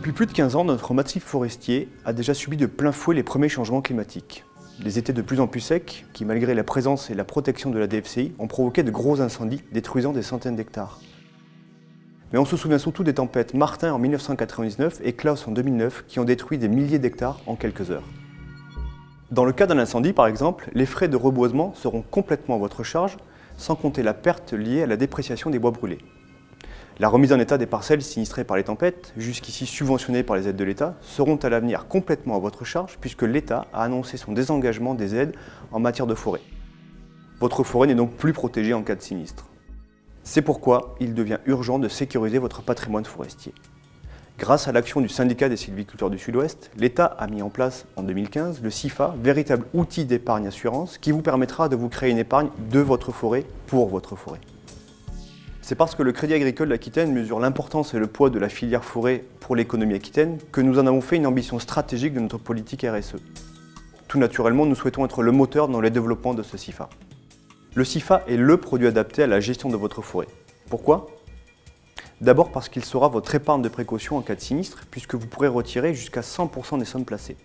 Depuis plus de 15 ans, notre massif forestier a déjà subi de plein fouet les premiers changements climatiques. Des étés de plus en plus secs, qui malgré la présence et la protection de la DFCI, ont provoqué de gros incendies, détruisant des centaines d'hectares. Mais on se souvient surtout des tempêtes Martin en 1999 et Klaus en 2009, qui ont détruit des milliers d'hectares en quelques heures. Dans le cas d'un incendie, par exemple, les frais de reboisement seront complètement à votre charge, sans compter la perte liée à la dépréciation des bois brûlés. La remise en état des parcelles sinistrées par les tempêtes, jusqu'ici subventionnées par les aides de l'État, seront à l'avenir complètement à votre charge puisque l'État a annoncé son désengagement des aides en matière de forêt. Votre forêt n'est donc plus protégée en cas de sinistre. C'est pourquoi il devient urgent de sécuriser votre patrimoine forestier. Grâce à l'action du syndicat des sylviculteurs du Sud-Ouest, l'État a mis en place en 2015 le SIFA, véritable outil d'épargne assurance qui vous permettra de vous créer une épargne de votre forêt pour votre forêt. C'est parce que le Crédit agricole d'Aquitaine mesure l'importance et le poids de la filière forêt pour l'économie aquitaine que nous en avons fait une ambition stratégique de notre politique RSE. Tout naturellement, nous souhaitons être le moteur dans le développement de ce SIFA. Le SIFA est le produit adapté à la gestion de votre forêt. Pourquoi ? D'abord parce qu'il sera votre épargne de précaution en cas de sinistre, puisque vous pourrez retirer jusqu'à 100% des sommes placées.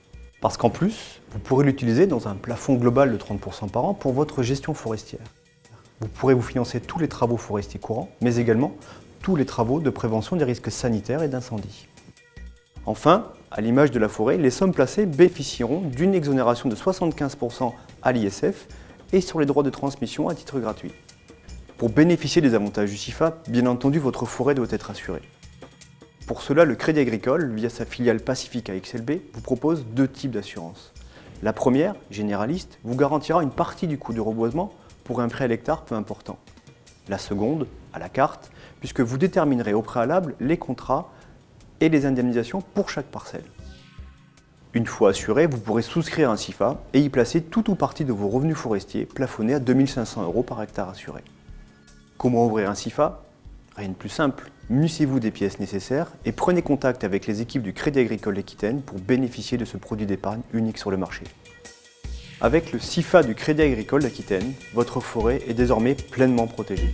Parce qu'en plus, vous pourrez l'utiliser dans un plafond global de 30% par an pour votre gestion forestière. Vous pourrez vous financer tous les travaux forestiers courants, mais également tous les travaux de prévention des risques sanitaires et d'incendie. Enfin, à l'image de la forêt, les sommes placées bénéficieront d'une exonération de 75% à l'ISF et sur les droits de transmission à titre gratuit. Pour bénéficier des avantages du SIFA, bien entendu, votre forêt doit être assurée. Pour cela, le Crédit Agricole, via sa filiale Pacifica XLB, vous propose deux types d'assurance. La première, généraliste, vous garantira une partie du coût du reboisement pour un prêt à l'hectare peu important. La seconde, à la carte, puisque vous déterminerez au préalable les contrats et les indemnisations pour chaque parcelle. Une fois assuré, vous pourrez souscrire un SIFA et y placer tout ou partie de vos revenus forestiers plafonnés à 2 500 € par hectare assuré. Comment ouvrir un SIFA ? Rien de plus simple. Munissez-vous des pièces nécessaires et prenez contact avec les équipes du Crédit Agricole d'Aquitaine pour bénéficier de ce produit d'épargne unique sur le marché. Avec le SIFA du Crédit Agricole d'Aquitaine, votre forêt est désormais pleinement protégée.